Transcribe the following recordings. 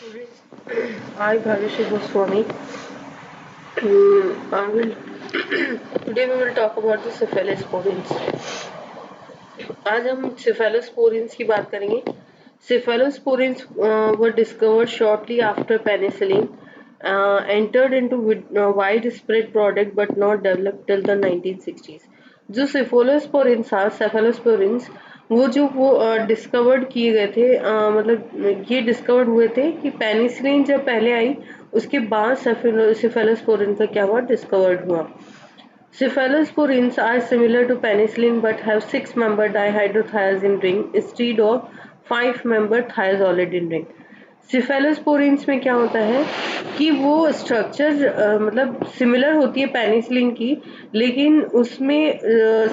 Students, I Bhavesh Goswami. Today we will talk about the cephalosporins. आज हम cephalosporins की बात करेंगे. Cephalosporins were discovered shortly after penicillin entered into widespread product but not developed till the 1960s. जो cephalosporins वो discovered किए गए थे, मतलब ये डिस्कवर्ड हुए थे कि पेनिसिलिन जब पहले आई उसके बाद सेफेलोस्पोरिन का क्या हुआ, डिस्कवर्ड हुआ. Cephalosporins are similar to penicillin but have 6-member dihydrothiazine ring instead of 5-member thiazolidine ring. Cephalosporins में क्या होता है कि वो स्ट्रक्चर मतलब सिमिलर होती है पेनिसिलिन की, लेकिन उसमें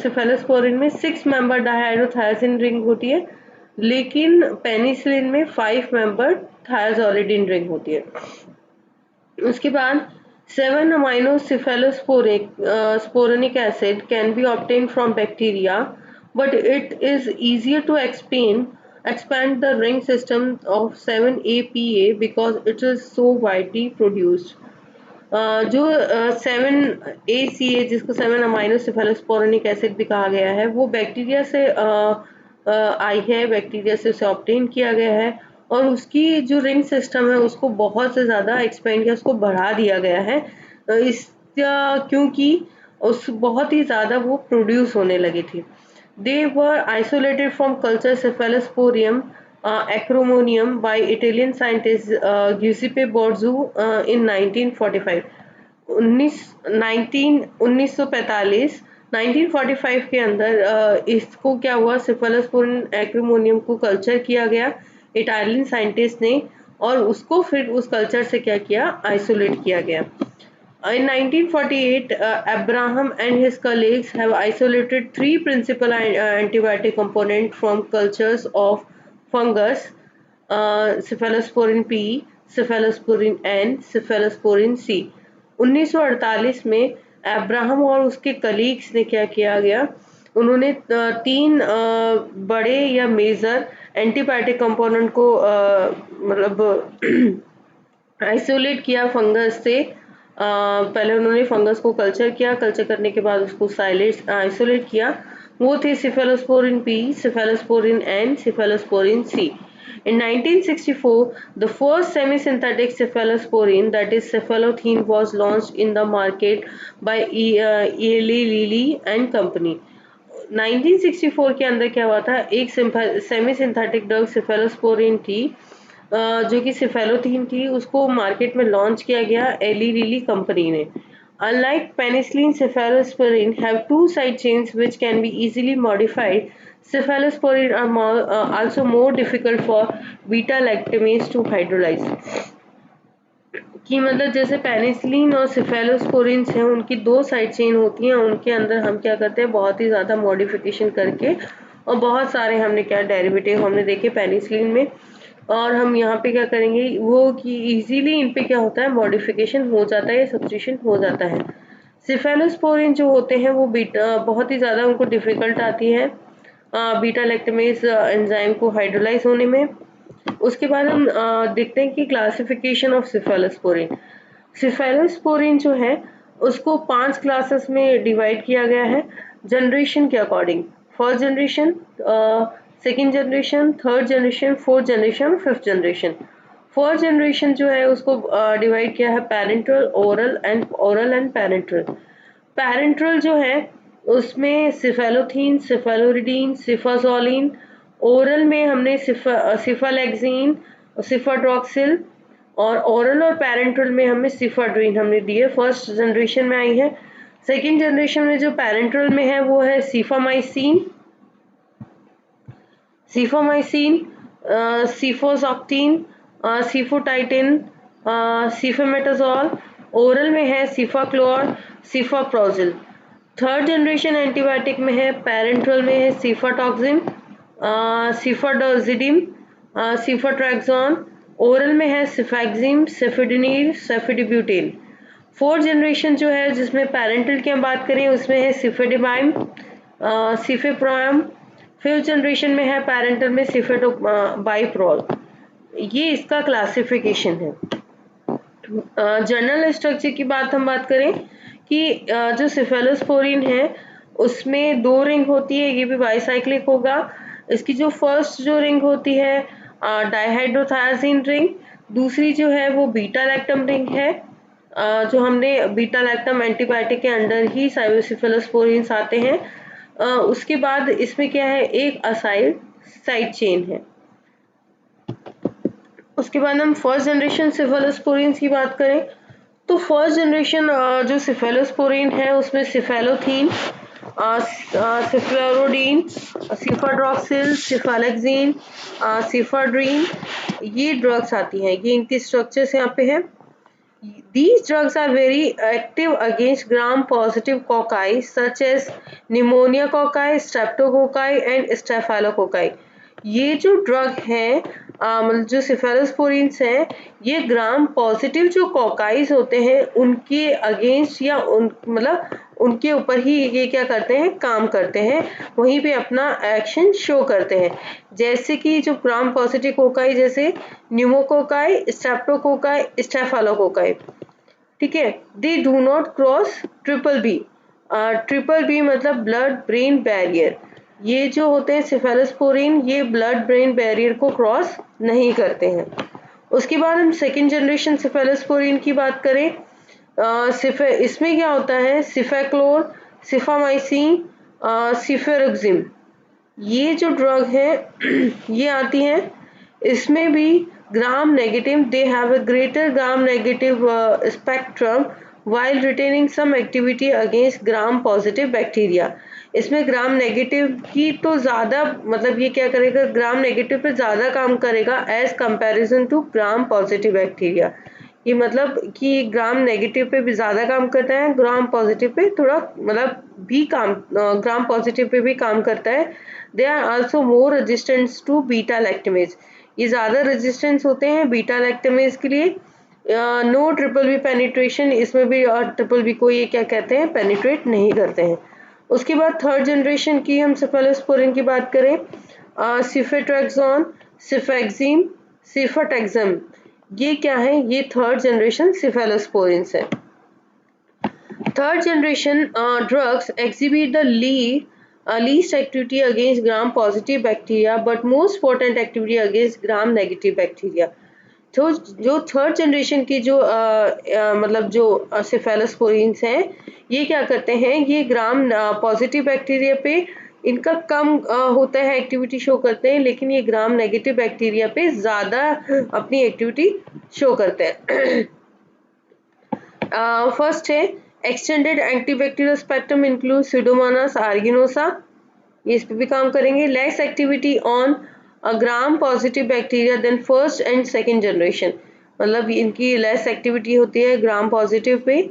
cephalosporin में 6-member डायहाइड्रोथायजिन रिंग होती है, लेकिन पेनिसिलिन में 5-member thiazolidine रिंग होती है. उसके बाद 7-amino cephalosporinic acid can be obtained from bacteria, but it is easier to expand the ring system of 7-APA because it is so widely produced. जो 7-ACA जिसको 7-amino cephalosporinic acid भी कहा गया है, वो बैक्टीरिया से आई है, बैक्टीरिया से उसे ऑब्टेन किया गया है और उसकी जो रिंग सिस्टम है उसको बहुत से ज़्यादा एक्सपेंड किया, उसको बढ़ा दिया गया है क्योंकि उस बहुत ही ज़्यादा वो प्रोड्यूस होने लगी थी. They were isolated from culture Cephalosporium acromonium by Italian scientist Giuseppe Borzu in 1945. 1945 के अंदर इसको क्या हुआ, सेफेलोस्पोरिन एक्रोमोनियम को कल्चर किया गया इटालियन साइंटिस्ट ने और उसको फिर उस कल्चर से क्या किया, आइसोलेट किया गया. In 1948, Abraham and his colleagues have isolated 3 principal antibiotic components from cultures of fungus: Cephalosporin P, Cephalosporin N, Cephalosporin C. 1948 में अब्राहम और उसके कलीग्स ने क्या किया गया, उन्होंने 3 बड़े या मेजर एंटीबायोटिक कंपोनेंट को मतलब आइसोलेट किया फंगस से. पहले उन्होंने फंगस को कल्चर किया, कल्चर करने के बाद उसको आइसोलेट किया. वो थे cephalosporin P, cephalosporin N, cephalosporin C. In 1964, the first semi-synthetic cephalosporin, that is cephalothene, was launched in the market by Eli Lilly and Company. 1964 के अंदर क्या हुआ था, एक सेमी सिंथेटिक ड्रग सेफेलोस्पोरिन थी जो कि सेफेलोथीन थी, उसको मार्केट में लॉन्च किया गया एली लिली कंपनी ने. Unlike penicillin, cephalosporin have 2 side chains which can be easily modified. Cephalosporin are also more difficult for beta-lactamase to hydrolyze. कि मतलब जैसे पेनिसिलिन और सेफेलोस्पोरिन्स हैं, उनकी 2 साइड चेन होती हैं, उनके अंदर हम क्या करते हैं, बहुत ही ज़्यादा मॉडिफिकेशन करके और बहुत सारे हमने क्या डेरिवेटिव हमने देखे पेनिसिलिन में, और हम यहाँ पे क्या करेंगे वो कि इजीली इन पे क्या होता है, मॉडिफिकेशन हो जाता है, सब्स्टिट्यूशन हो जाता है. सेफेलोस्पोरिन जो होते हैं वो बीटा बहुत ही ज़्यादा उनको डिफिकल्ट आती है बीटा लैक्टमेज एंजाइम को हाइड्रोलाइज होने में. उसके बाद हम देखते हैं कि क्लासिफिकेशन ऑफ सेफेलोस्पोरिन. सेफेलोस्पोरिन जो है उसको 5 क्लासेस में डिवाइड किया गया है जनरेशन के according. First generation, second generation, third generation, fourth generation, fifth generation. First generation जो है उसको डिवाइड किया है parental, oral and parental. Parental जो है उसमें सिफेलोथीन, सिफेलोरिडीन, सिफाजोलिन. ओरल में हमने सिफालेक्सिन, सिफाट्रॉक्सिल, और ओरल और पैरेंटल में हमें सिफाड्रीन हमने दिए, फर्स्ट जनरेशन में आई है. सेकेंड जनरेशन में जो पैरेंटल में है वो है सिफामाइसिन, सिफोजॉक्टिन, सिफोटाइटिन, सिफेमेटाजोल. ओरल में है सिफाक्लोर, सिफाप्रोजिल. थर्ड जनरेशन एंटीबायोटिक में है पैरेंटल में है सिफाटॉक्सिम, सिफाडोजिडिम, सिफाट्रैक्सोन. ओरल में है सिफैक्सिम, सेफिडिनील, सेफिडिब्यूटेन. फोर्थ जनरेशन जो है जिसमें पैरेंटल की हम बात करें उसमें है सिफेडिमाइम, सिफेप्रोम. फिफ्थ जनरेशन में है पैरेंटल में सिफेटोबाइप्रोल. ये इसका क्लासिफिकेशन है। जनरल स्ट्रक्चर की बात करें कि जो सिफेलोस्पोरिन है उसमें 2 रिंग होती है, ये भी बाइसाइक्लिक होगा। इसकी जो फर्स्ट जो रिंग होती है डाइहाइड्रोथायजीन रिंग, दूसरी जो है वो बीटा लैक्टम रिंग है। जो हमने बीटा लैक्टम एंटीबायोटिक के अंडर ही सिफेलोस्पोरिन्स आते हैं। उसके बाद इसमें क्या है, एक असाइड साइड चेन है। उसके बाद हम फर्स्ट जनरेशन सिफेलोस्पोरिन्स की बात करें तो फर्स्ट जनरेशन जो सिफेलोस्पोरिन है उसमें सिफेलोथीन, सिफ्लोरोडीन, सिफाड्रॉक्सिल, सिफालेक्सिन, सिफाड्रीन, ये ड्रग्स आती हैं। ये इनकी स्ट्रक्चर्स यहाँ पे है। These drugs are very active against gram-positive cocci such as pneumococci, streptococci and staphylococci. ये जो ड्रग हैं मतलब जो सिफेलोस्पोरिन्स हैं, ये ग्राम पॉजिटिव जो कॉकाइज होते हैं उनके अगेंस्ट या मतलब उनके ऊपर ही ये क्या करते हैं, काम करते हैं, वहीं पे अपना एक्शन शो करते हैं। जैसे कि जो ग्राम पॉजिटिव कोकाई जैसे न्यूमोकोकाई, स्ट्रेप्टोकोकाई, स्टेफालोकोकाई, ठीक है, they do not cross triple B. Triple B मतलब ब्लड ब्रेन बैरियर। ये जो होते हैं सिफेलोस्पोरिन, ये ब्लड ब्रेन बैरियर को क्रॉस नहीं करते हैं। उसके बाद हम सेकेंड जनरेशन सिफेलोस्पोरिन की बात करें, इसमें क्या होता है, सिफेक्लोर, सिफामाइसिन, सिफेरोक्सिम, ये जो ड्रग है ये आती हैं। इसमें भी gram negative, they have a greater gram negative spectrum while retaining some activity against gram positive bacteria. इसमें ग्राम नेगेटिव की तो ज़्यादा मतलब ये क्या करेगा, ग्राम नेगेटिव पे ज़्यादा काम करेगा as comparison to gram positive bacteria. ये मतलब कि ग्राम नेगेटिव पे भी ज़्यादा काम करता है, ग्राम पॉजिटिव पे थोड़ा मतलब भी काम ग्राम पॉजिटिव पे भी काम करता है। They are also more resistance to beta lactamase, ये ज़्यादा रेजिस्टेंस होते हैं बीटा लैक्टमेज के लिए। नो ट्रिपल बी पेनिट्रेशन, इसमें भी ट्रिपल बी को ये क्या कहते हैं, पेनिट्रेट नहीं करते हैं। उसके बाद थर्ड जनरेशन की हम सिफेलोस्पोरिन की बात करें, सिफेट्रेक्सोन, सिफेक्सिम, सिफाटेक्सम, ये क्या है, ये थर्ड जनरेशन सिफेलोस्पोरिन्स है। Third generation drugs exhibit the least activity against gram positive bacteria but most potent activity against gram negative bacteria। तो जो थर्ड जनरेशन की जो मतलब जो सिफेलोस्पोरिन्स हैं, ये क्या करते हैं, ये ग्राम पॉजिटिव बैक्टीरिया पे इनका कम होता है, एक्टिविटी शो करते हैं, लेकिन ये ग्राम नेगेटिव बैक्टीरिया पे ज़्यादा अपनी एक्टिविटी शो करते हैं। फर्स्ट है extended antibacterial spectrum include Pseudomonas aeruginosa, ये इस पे भी काम करेंगे। Less activity on gram positive bacteria than first and second generation, मतलब इनकी लेस एक्टिविटी होती है ग्राम पॉजिटिव पे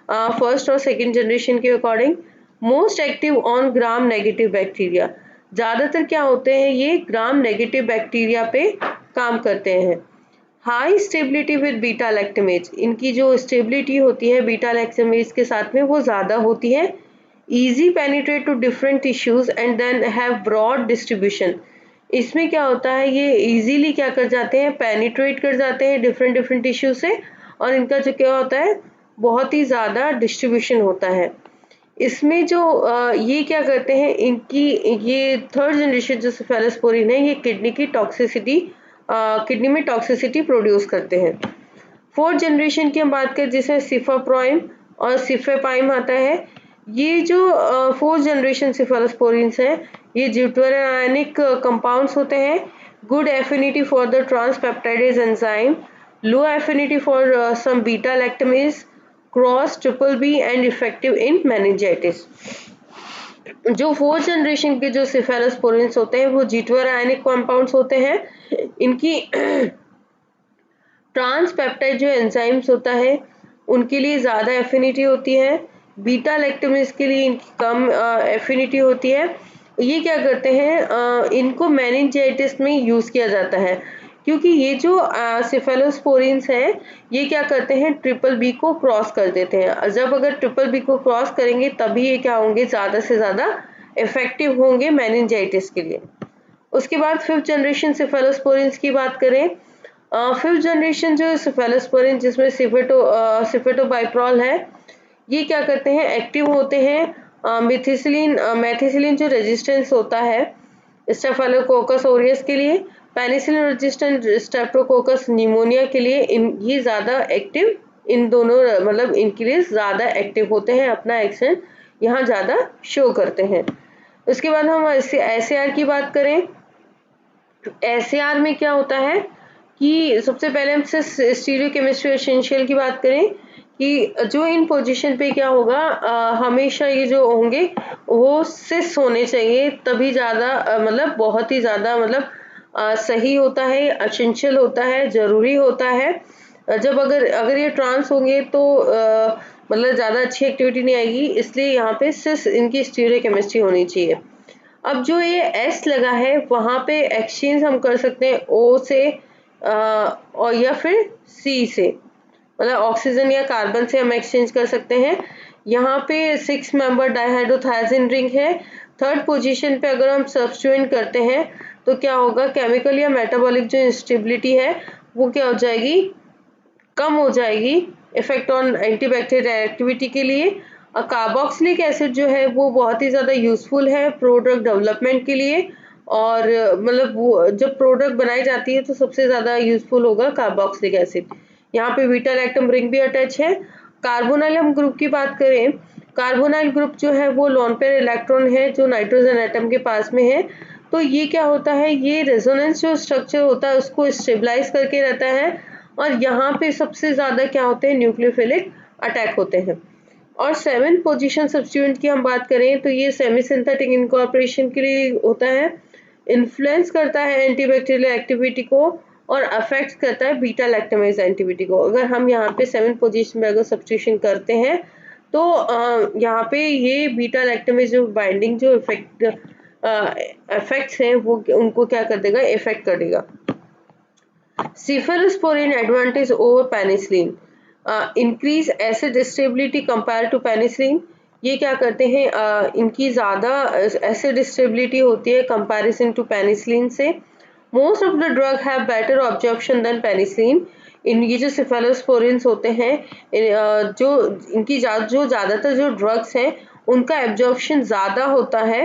फर्स्ट और सेकेंड जनरेशन के according. Most active on gram negative bacteria, ज़्यादातर क्या होते हैं, ये ग्राम नेगेटिव बैक्टीरिया पे काम करते हैं। High stability with beta lactamase, इनकी जो स्टेबिलिटी होती है बीटा लैक्टमेज के साथ में वो ज़्यादा होती है। Easy penetrate to different tissues and then have broad distribution, इसमें क्या होता है, ये इजीली क्या कर जाते हैं, पेनिट्रेट कर जाते हैं डिफरेंट टिश्यू से, और इनका जो क्या होता है, बहुत ही ज़्यादा डिस्ट्रीब्यूशन होता है। इसमें जो ये क्या करते हैं, इनकी ये थर्ड जनरेशन जो सिफेलोस्पोरिन है, ये किडनी की टॉक्सिसिटी किडनी में टॉक्सिसिटी प्रोड्यूस करते हैं। फोर्थ जनरेशन की हम बात करें जिसमें सिफाप्राइम और सिफेपाइम आता है। ये जो फोर्थ जनरेशन सिफेलोस्पोरिन्स हैं, ये ड्यूटेरानिक कंपाउंड्स होते हैं। Good affinity for the transpeptidase enzyme, low affinity for some beta lactamase, cross triple B and effective in meningitis. जो फोर्थ जनरेशन के जो सिफेलोस्पोरिन्स होते हैं वो जीटोरायनिक कंपाउंड्स होते हैं। इनकी ट्रांसपेप्टाइड जो एंजाइम्स होता है उनके लिए ज़्यादा एफिनिटी होती है, बीटा लैक्टमेज के लिए इनकी कम एफिनिटी होती है। ये क्या करते हैं, इनको मेनिंजाइटिस में यूज़ किया जाता है, क्योंकि ये जो सिफेलोस्पोरिन्स हैं ये क्या करते हैं, ट्रिपल बी को क्रॉस कर देते हैं। जब अगर ट्रिपल बी को क्रॉस करेंगे तभी ये क्या होंगे, ज़्यादा से ज़्यादा इफेक्टिव होंगे मेनिंजाइटिस के लिए। उसके बाद फिफ्थ जनरेशन सिफेलोस्पोरिन्स की बात करें, फिफ्थ जनरेशन जो सिफेलोस्पोरिन जिसमें सिफेटोबाइप्रॉल है, ये क्या करते हैं, एक्टिव होते हैं मेथिसिलिन जो रेजिस्टेंस होता है स्टेफिलोकोकस ओरियस के लिए, पेनिसिलिन रेजिस्टेंट स्ट्रेप्टोकोकस निमोनिया के लिए, ये ज़्यादा एक्टिव, इन दोनों मतलब इनके लिए ज़्यादा एक्टिव होते हैं, अपना एक्शन यहाँ ज़्यादा शो करते हैं। उसके बाद हम SAR की बात करें, SAR में क्या होता है कि सबसे पहले हम स्टीरियोकेमिस्ट्री एसेंशियल की बात करें कि जो इन पोजीशन पे क्या होगा, हमेशा ये जो होंगे वो सिस होने चाहिए, तभी ज़्यादा मतलब बहुत ही ज़्यादा मतलब सही होता है, एसेंशियल होता है, ज़रूरी होता है। जब अगर ये ट्रांस होंगे तो मतलब ज़्यादा अच्छी एक्टिविटी नहीं आएगी, इसलिए यहाँ पे सिस इनकी स्टीरियोकेमिस्ट्री होनी चाहिए। अब जो ये S लगा है वहाँ पे एक्सचेंज हम कर सकते हैं O से और या फिर C से, मतलब ऑक्सीजन या कार्बन से हम एक्सचेंज कर सकते हैं। यहाँ पे 6 मेंबर डाइहाइड्रोथायजिन रिंग है। थर्ड पोजीशन पे अगर हम सब्स्टिट्यूएंट करते हैं तो क्या होगा, केमिकल या मेटाबॉलिक जो इंस्टेबिलिटी है वो क्या हो जाएगी, कम हो जाएगी, इफेक्ट ऑन एंटीबैक्टीरियल एक्टिविटी के लिए। कार्बोक्सिलिक एसिड जो है वो बहुत ही ज़्यादा यूजफुल है प्रोडक्ट डेवलपमेंट के लिए, और मतलब वो जब प्रोडक्ट बनाई जाती है तो सबसे ज़्यादा यूजफुल होगा कार्बोक्सिलिक एसिड। यहाँ पे बीटा लैक्टम रिंग भी अटैच है। कार्बोनाइल हम ग्रुप की बात करें, कार्बोनाइल ग्रुप जो है वो लोन पेयर इलेक्ट्रॉन है जो नाइट्रोजन एटम के पास में है, तो ये क्या होता है, ये रेजोनेंस जो स्ट्रक्चर होता है उसको स्टेबलाइज करके रहता है, और यहाँ पे सबसे ज़्यादा क्या होते हैं, न्यूक्लियोफिलिक अटैक होते हैं। और 7 पोजीशन सब्स्टिट्यूएंट की हम बात करें तो ये सेमी सिंथेटिक इनकॉर्पोरेशन के लिए होता है, इन्फ्लुएंस करता है एंटीबैक्टीरियल एक्टिविटी को और अफेक्ट करता है बीटा लैक्टमेज एक्टिविटी को। अगर हम यहाँ पे 7 पोजीशन में अगर सब्स्टिट्यूशन करते हैं तो यहाँ पे ये बीटा लैक्टमेज जो बाइंडिंग जो इफेक्ट्स हैं वो उनको क्या कर देगा, इफेक्ट कर देगा। Cephalosporin advantage over penicillin, increase acid stability compared to penicillin। ये क्या करते हैं, इनकी ज़्यादा एसिड स्टेबिलिटी होती है कंपैरिजन टू पेनिसिलिन से। Most of the drug have better absorption than penicillin. ये जो सिफेलोस्पोरिन्स होते हैं, जो इनकी जो ज़्यादातर जो ड्रग्स हैं उनका एब्जॉर्प्शन ज़्यादा होता है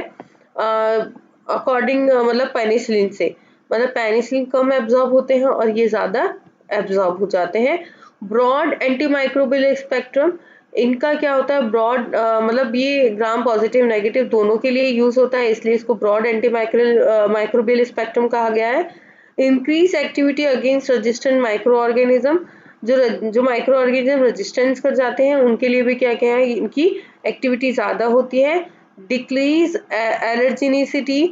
अकॉर्डिंग मतलब पेनिसिलिन से, मतलब पेनिसिलिन कम एब्जॉर्ब होते हैं और ये ज़्यादा एब्जॉर्ब हो जाते हैं। ब्रॉड एंटीमाइक्रोबियल स्पेक्ट्रम, इनका क्या होता है, ब्रॉड मतलब ये ग्राम पॉजिटिव नेगेटिव दोनों के लिए यूज होता है, इसलिए इसको ब्रॉड माइक्रोबियल स्पेक्ट्रम कहा गया है। Increase activity against resistant micro organism, जो माइक्रो ऑर्गेनिज्म रेजिस्टेंस कर जाते हैं उनके लिए भी क्या क्या है, इनकी एक्टिविटी ज़्यादा होती है। डिक्रीज एलर्जिनिसिटी,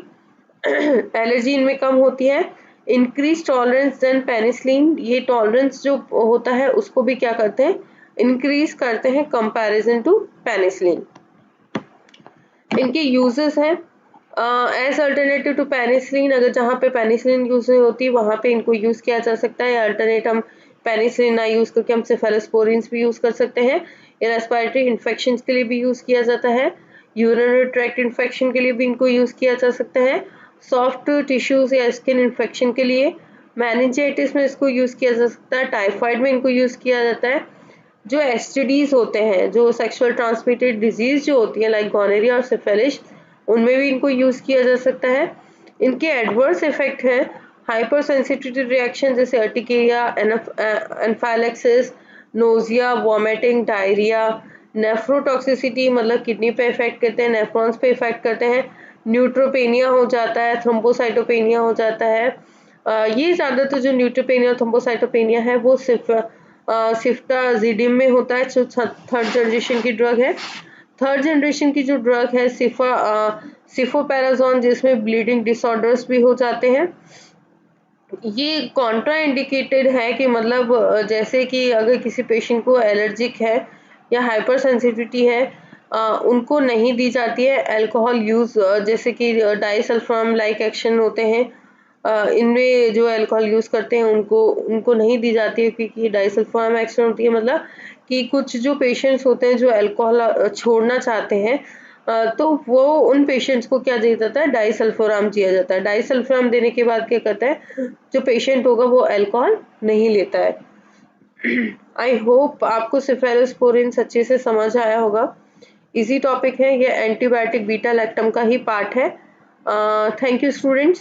एलर्जी इनमें कम होती है। इंक्रीज टॉलरेंस देन पेनिसिलिन, ये टॉलरेंस जो होता है उसको भी क्या करते हैं, इंक्रीज करते हैं कंपैरिजन टू पेनिसिलिन। इनके यूजेस हैं एज अल्टरनेटिव टू पेनिसिलिन, अगर जहाँ पे पेनिसिलिन यूज नहीं होती वहाँ पे इनको यूज किया जा सकता है, अल्टरनेट हम पेनिसिलिन ना यूज करके हम सेफेलोस्पोरिन्स भी यूज कर सकते हैं। ये रेस्पिरेटरी इन्फेक्शन के लिए भी यूज किया जाता है, यूरिनरी ट्रैक्ट इन्फेक्शन के लिए भी इनको यूज किया जा सकता है, सॉफ्ट टिश्यूज या स्किन इन्फेक्शन के लिए, मैनिंजाइटिस में इसको यूज किया जा सकता है, टाइफाइड में इनको यूज किया जाता है। जो एसटीडीज होते हैं, जो सेक्सुअल ट्रांसमिटेड डिजीज जो होती है लाइक गोनेरिया और सिफिलिस, उनमें भी इनको यूज किया जा सकता है। इनके एडवर्स इफेक्ट हैं हाइपर सेंसिटिविटी रिएक्शन जैसे urticaria, anaphylaxis, nausea, vomiting, diarrhoea, nephrotoxicity मतलब किडनी पे इफेक्ट करते हैं, नेफ्रॉन्स पे इफेक्ट करते हैं, न्यूट्रोपेनिया हो जाता है, थ्रोम्बोसाइटोपेनिया हो जाता है। ये ज़्यादातर जो न्यूट्रोपेनिया और थ्रोम्बोसाइटोपेनिया है वो सिफ्टाजिडिम में होता है, जो थर्ड जनरेशन की ड्रग है। थर्ड जनरेशन की जो ड्रग है सिफोपैराजोन, जिसमें ब्लीडिंग डिसऑर्डर्स भी हो जाते हैं। ये कॉन्ट्रा इंडिकेटेड है कि मतलब जैसे कि अगर किसी पेशेंट को एलर्जिक है या हाइपर सेंसिटिविटी है, उनको नहीं दी जाती है अल्कोहल यूज़, जैसे कि डाइसल्फाम लाइक एक्शन होते हैं, इनमें जो अल्कोहल यूज़ करते हैं उनको नहीं दी जाती है, क्योंकि डाइसल्फाम एक्शन होती है मतलब कि कुछ जो पेशेंट्स होते हैं जो अल्कोहल छोड़ना चाहते हैं, तो वो उन पेशेंट्स को क्या दिया जाता है, डाइसल्फोराम दिया जाता है। डाइसल्फोराम देने के बाद क्या करता है, जो पेशेंट होगा वो अल्कोहल नहीं लेता है। आई होप आपको सेफेलोस्पोरिन अच्छे से समझ आया होगा। इजी टॉपिक है ये, एंटीबायोटिक बीटा लैक्टम का ही पार्ट है। Thank you students.